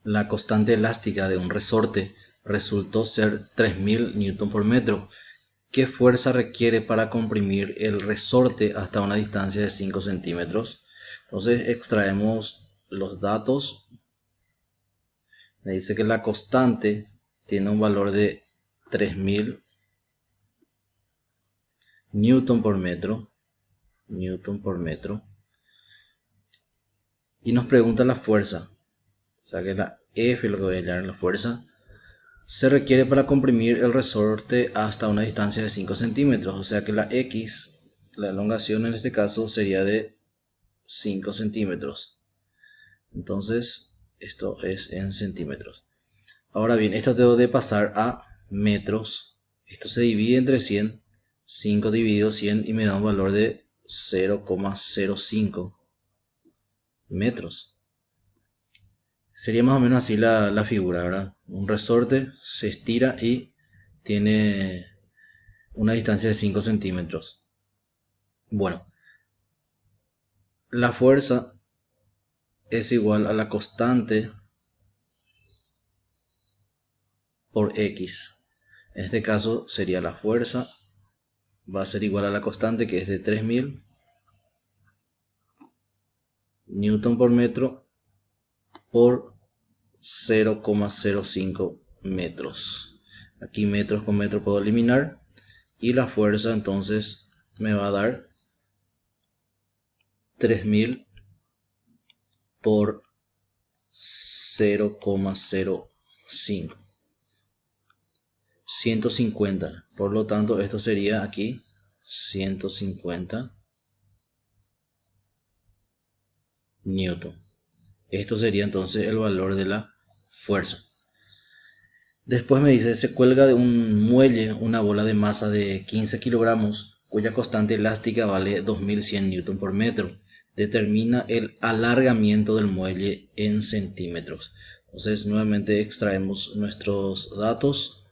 La constante elástica de un resorte resultó ser 3000 Newton por metro. ¿Qué fuerza requiere para comprimir el resorte hasta una distancia de 5 centímetros? Entonces extraemos los datos. Me dice que la constante tiene un valor de 3000 Newton por metro. Y nos pregunta la fuerza. O sea que la F, lo que voy a hallar en la fuerza, se requiere para comprimir el resorte hasta una distancia de 5 centímetros. O sea que la X, la elongación en este caso, sería de 5 centímetros. Entonces, esto es en centímetros. Ahora bien, esto debo de pasar a metros. Esto se divide entre 100. 5 dividido 100 y me da un valor de 0,05 metros. Sería más o menos así la figura, ¿verdad? Un resorte se estira y tiene una distancia de 5 centímetros. Bueno, la fuerza es igual a la constante por X. En este caso sería la fuerza, va a ser igual a la constante, que es de 3000 Newton por metro por 0,05 metros. Aquí metros con metro puedo eliminar y la fuerza entonces me va a dar 3000 por 0,05, 150. Por lo tanto, esto sería aquí 150 newton. Esto sería entonces el valor de la fuerza. Después me dice, se cuelga de un muelle una bola de masa de 15 kilogramos cuya constante elástica vale 2100 newton por metro. Determina el alargamiento del muelle en centímetros. Entonces nuevamente extraemos nuestros datos.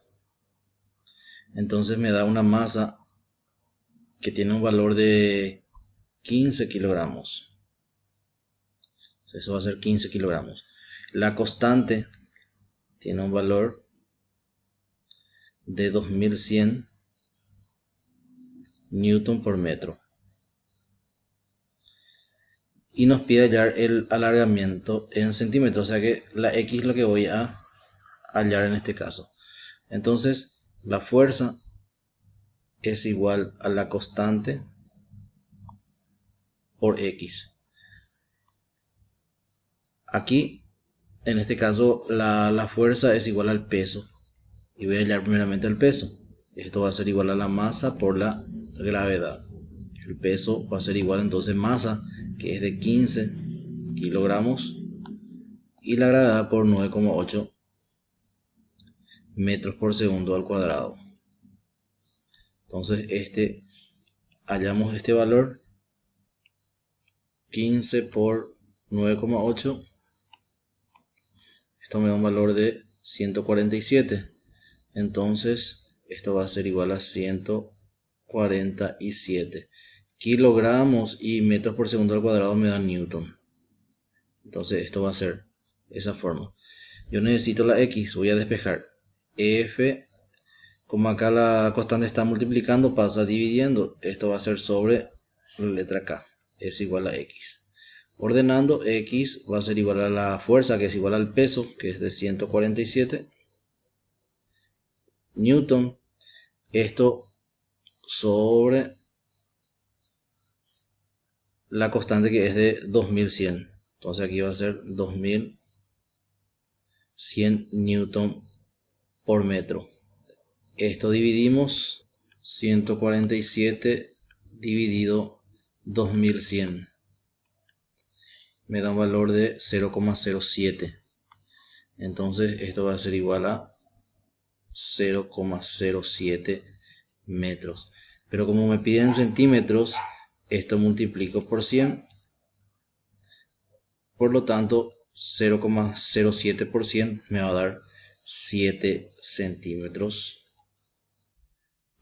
Entonces me da una masa que tiene un valor de 15 kilogramos. Eso va a ser 15 kilogramos. La constante tiene un valor de 2100 newton por metro. Y nos pide hallar el alargamiento en centímetros, o sea que la X es lo que voy a hallar en este caso. Entonces la fuerza es igual a la constante por X. Aquí en este caso la fuerza es igual al peso y voy a hallar primeramente el peso. Esto va a ser igual a la masa por la gravedad. El peso va a ser igual entonces masa, que es de 15 kilogramos, y la gravedad por 9,8 metros por segundo al cuadrado. Entonces hallamos este valor, 15 por 9,8. Esto me da un valor de 147. Entonces esto va a ser igual a 147 kilogramos, y metros por segundo al cuadrado me da newton. Entonces esto va a ser esa forma. Yo necesito la X, voy a despejar. F, como acá la constante está multiplicando, pasa dividiendo. Esto va a ser sobre la letra K, es igual a X. Ordenando, X va a ser igual a la fuerza, que es igual al peso, que es de 147 newton. Esto sobre la constante, que es de 2100. Entonces aquí va a ser 2100 newton por metro. Esto dividimos 147 dividido 2100. Me da un valor de 0,07. Entonces esto va a ser igual a 0,07 metros. Pero como me piden centímetros, esto multiplico por 100. Por lo tanto, 0,07 por 100 me va a dar 7 centímetros.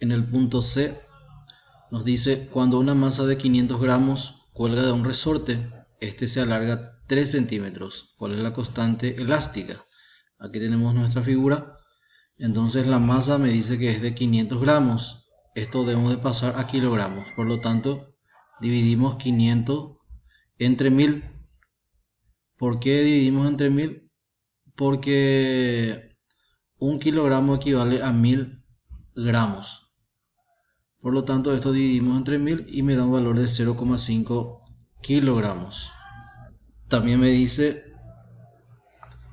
En el punto C nos dice, cuando una masa de 500 gramos cuelga de un resorte, este se alarga 3 centímetros. ¿Cuál es la constante elástica? Aquí tenemos nuestra figura. Entonces la masa me dice que es de 500 gramos. Esto debemos de pasar a kilogramos. Por lo tanto, dividimos 500 entre 1000. ¿Por qué dividimos entre 1000? Porque 1 kilogramo equivale a 1000 gramos. Por lo tanto, esto dividimos entre 1000 y me da un valor de 0,5 kilogramos. También me dice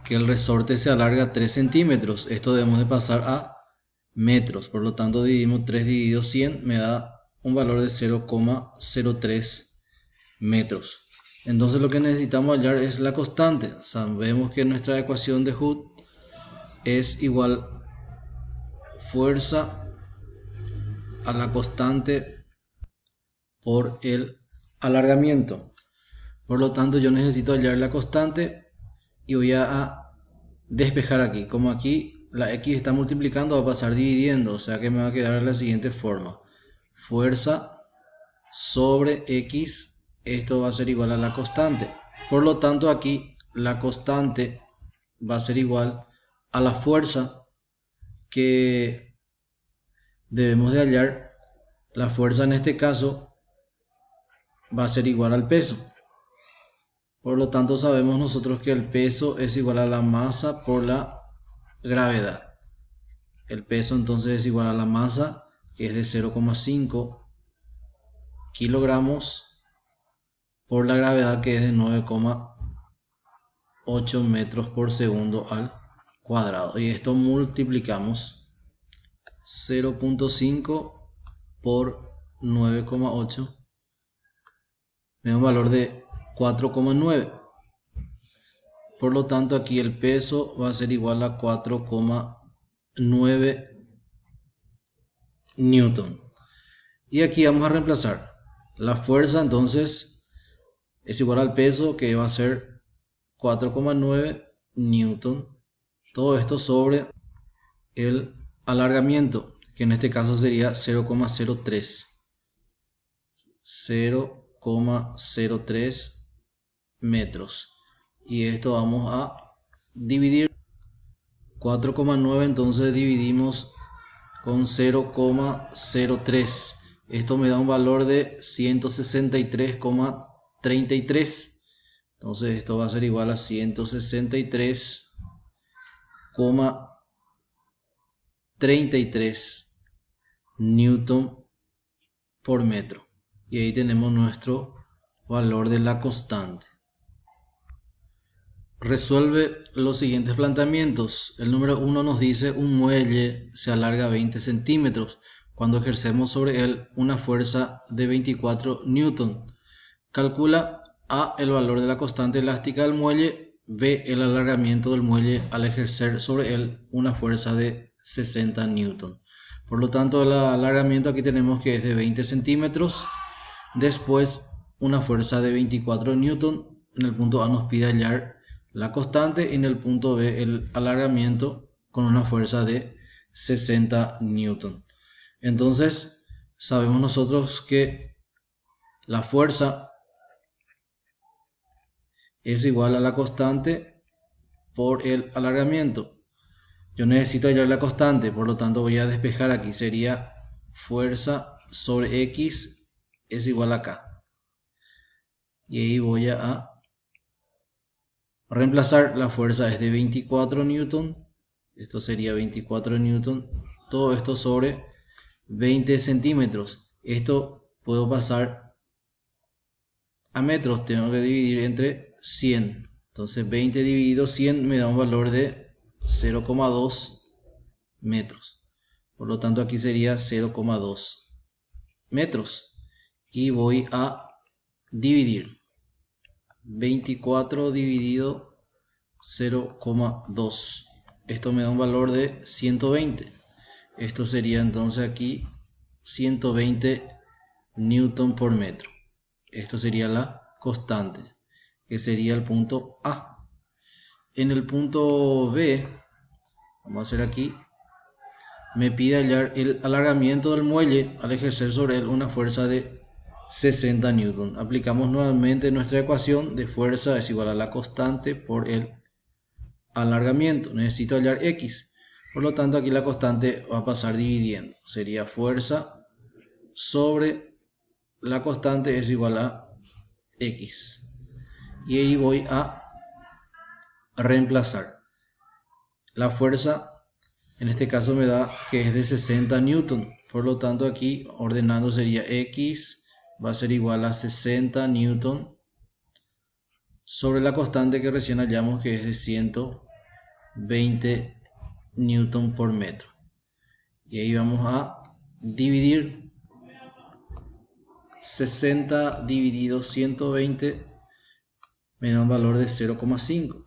que el resorte se alarga 3 centímetros. Esto debemos de pasar a metros. Por lo tanto, dividimos 3 dividido 100 me da un valor de 0,03 metros. Entonces lo que necesitamos hallar es la constante. Sabemos que nuestra ecuación de Hood es igual fuerza a la constante por el alargamiento. Por lo tanto, yo necesito hallar la constante y voy a despejar aquí. Como aquí la x está multiplicando, va a pasar dividiendo, o sea que me va a quedar de la siguiente forma: fuerza sobre x, esto va a ser igual a la constante. Por lo tanto, aquí la constante va a ser igual a la fuerza que debemos de hallar. La fuerza en este caso va a ser igual al peso. Por lo tanto, sabemos nosotros que el peso es igual a la masa por la gravedad. El peso entonces es igual a la masa, que es de 0,5 kilogramos, por la gravedad, que es de 9,8 metros por segundo al cuadrado. Y esto multiplicamos 0,5 por 9,8, me da un valor de 4,9. Por lo tanto, aquí el peso va a ser igual a 4,9 newton. Y aquí vamos a reemplazar la fuerza, entonces es igual al peso, que va a ser 4,9 newton. Todo esto sobre el alargamiento, que en este caso sería 0,03 metros. Y esto vamos a dividir 4,9, entonces dividimos con 0,03. Esto me da un valor de 163,33. Entonces esto va a ser igual a 163,33 newton por metro. Y ahí tenemos nuestro valor de la constante. Resuelve los siguientes planteamientos. El número 1 nos dice: un muelle se alarga 20 centímetros cuando ejercemos sobre él una fuerza de 24 newton. Calcula A, el valor de la constante elástica del muelle; B, el alargamiento del muelle al ejercer sobre él una fuerza de 60 newton. Por lo tanto, el alargamiento aquí tenemos que es de 20 centímetros. Después, una fuerza de 24 newton. En el punto A nos pide hallar la constante y en el punto B el alargamiento con una fuerza de 60 newton. Entonces, sabemos nosotros que la fuerza es igual a la constante por el alargamiento. Yo necesito hallar la constante, por lo tanto voy a despejar aquí. Sería fuerza sobre x es igual a k. Y ahí voy a reemplazar. La fuerza es de 24 newton. Esto sería 24 newton. Todo esto sobre 20 centímetros. Esto puedo pasar a metros. Tengo que dividir entre 100. Entonces 20 dividido 100 me da un valor de 0,2 metros. Por lo tanto, aquí sería 0,2 metros. Y voy a dividir 24 dividido 0,2. Esto me da un valor de 120. Esto sería entonces aquí 120 newton por metro. Esto sería la constante, que sería el punto A. En el punto B, vamos a hacer aquí, me pide hallar el alargamiento del muelle al ejercer sobre él una fuerza de 60 newton. Aplicamos nuevamente nuestra ecuación de fuerza es igual a la constante por el alargamiento. Necesito hallar x. Por lo tanto, aquí la constante va a pasar dividiendo. Sería fuerza sobre la constante es igual a x. Y ahí voy a reemplazar. La fuerza en este caso me da que es de 60 newton. Por lo tanto, aquí ordenando sería x va a ser igual a 60 newton sobre la constante que recién hallamos que es de 120 newton por metro. Y ahí vamos a dividir 60 dividido 120 me da un valor de 0,5.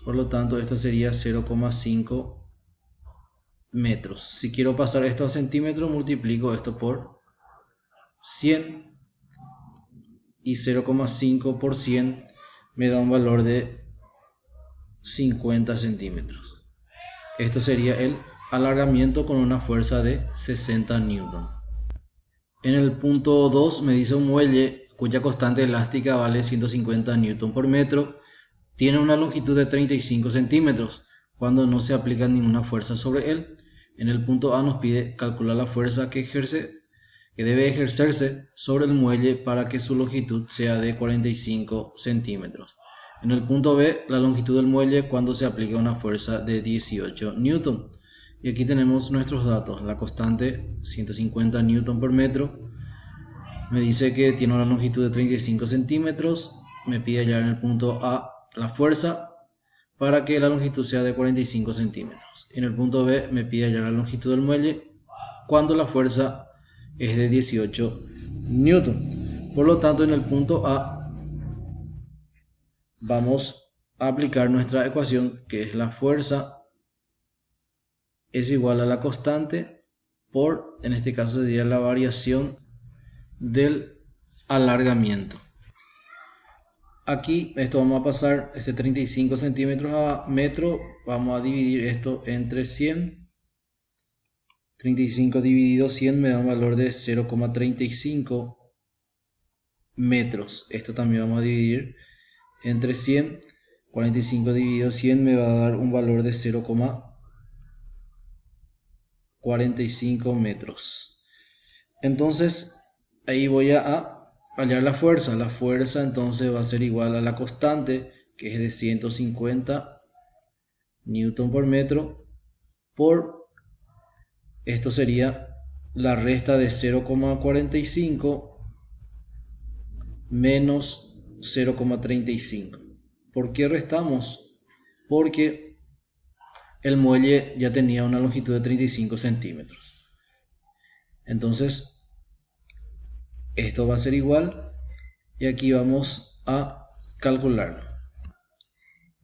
Por lo tanto, esto sería 0,5 metros. Si quiero pasar esto a centímetros, multiplico esto por 100 y 0,5 por 100 me da un valor de 50 centímetros. Esto sería el alargamiento con una fuerza de 60 newton. En el punto 2 me dice un muelle cuya constante elástica vale 150 newton por metro. Tiene una longitud de 35 centímetros cuando no se aplica ninguna fuerza sobre él. En el punto A nos pide calcular la fuerza que debe ejercerse sobre el muelle para que su longitud sea de 45 centímetros. En el punto B, la longitud del muelle cuando se aplica una fuerza de 18 newton. Y aquí tenemos nuestros datos. La constante 150 newton por metro. Me dice que tiene una longitud de 35 centímetros. Me pide hallar en el punto A la fuerza para que la longitud sea de 45 centímetros. En el punto B me pide hallar la longitud del muelle cuando la fuerza es de 18 newton. Por lo tanto, en el punto A vamos a aplicar nuestra ecuación que es la fuerza es igual a la constante por, en este caso sería la variación del alargamiento. Aquí esto vamos a pasar este 35 centímetros a metro, vamos a dividir esto entre 100. 35 dividido 100 me da un valor de 0,35 metros. Esto también vamos a dividir entre 100. 45 dividido 100 me va a dar un valor de 0,45 metros. Entonces ahí voy a hallar la fuerza. La fuerza entonces va a ser igual a la constante que es de 150 newton por metro por esto sería la resta de 0,45 menos 0,35. ¿Por qué restamos? Porque el muelle ya tenía una longitud de 35 centímetros. Entonces, esto va a ser igual y aquí vamos a calcularlo.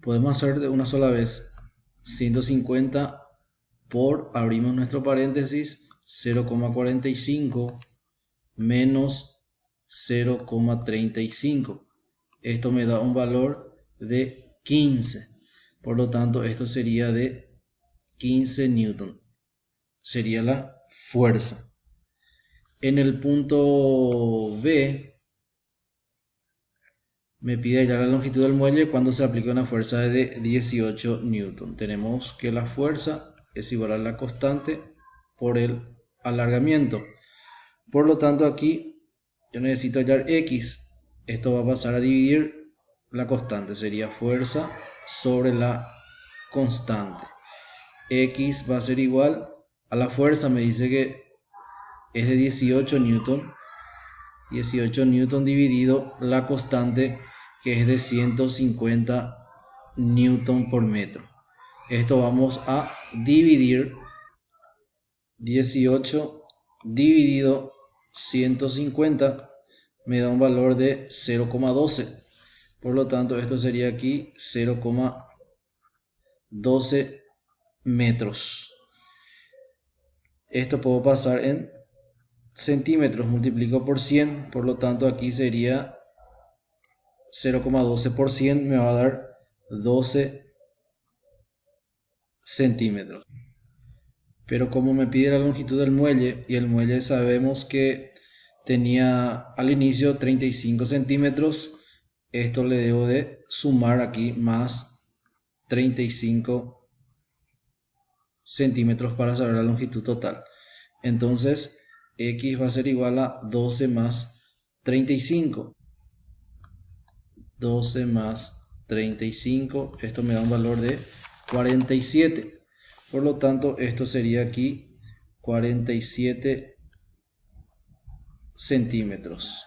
Podemos hacer de una sola vez 150 por, abrimos nuestro paréntesis, 0,45 menos 0,35. Esto me da un valor de 15. Por lo tanto, esto sería de 15 newton. Sería la fuerza. En el punto B me pide hallar la longitud del muelle cuando se aplica una fuerza de 18 newton. Tenemos que la fuerza es igual a la constante por el alargamiento. Por lo tanto, aquí yo necesito hallar x. Esto va a pasar a dividir la constante. Sería fuerza sobre la constante. X va a ser igual a la fuerza. Me dice que es de 18 newton. 18 newton dividido la constante que es de 150 newton por metro. Esto vamos a dividir 18 dividido 150 me da un valor de 0,12. Por lo tanto, esto sería aquí 0,12 metros. Esto puedo pasar en centímetros, multiplico por 100, por lo tanto aquí sería 0,12 por 100 me va a dar 12 centímetros. Pero como me pide la longitud del muelle y el muelle sabemos que tenía al inicio 35 centímetros. Esto le debo de sumar aquí más 35 centímetros para saber la longitud total. Entonces x va a ser igual a 12 más 35. 12 más 35, esto me da un valor de 47. Por lo tanto, esto sería aquí 47 centímetros.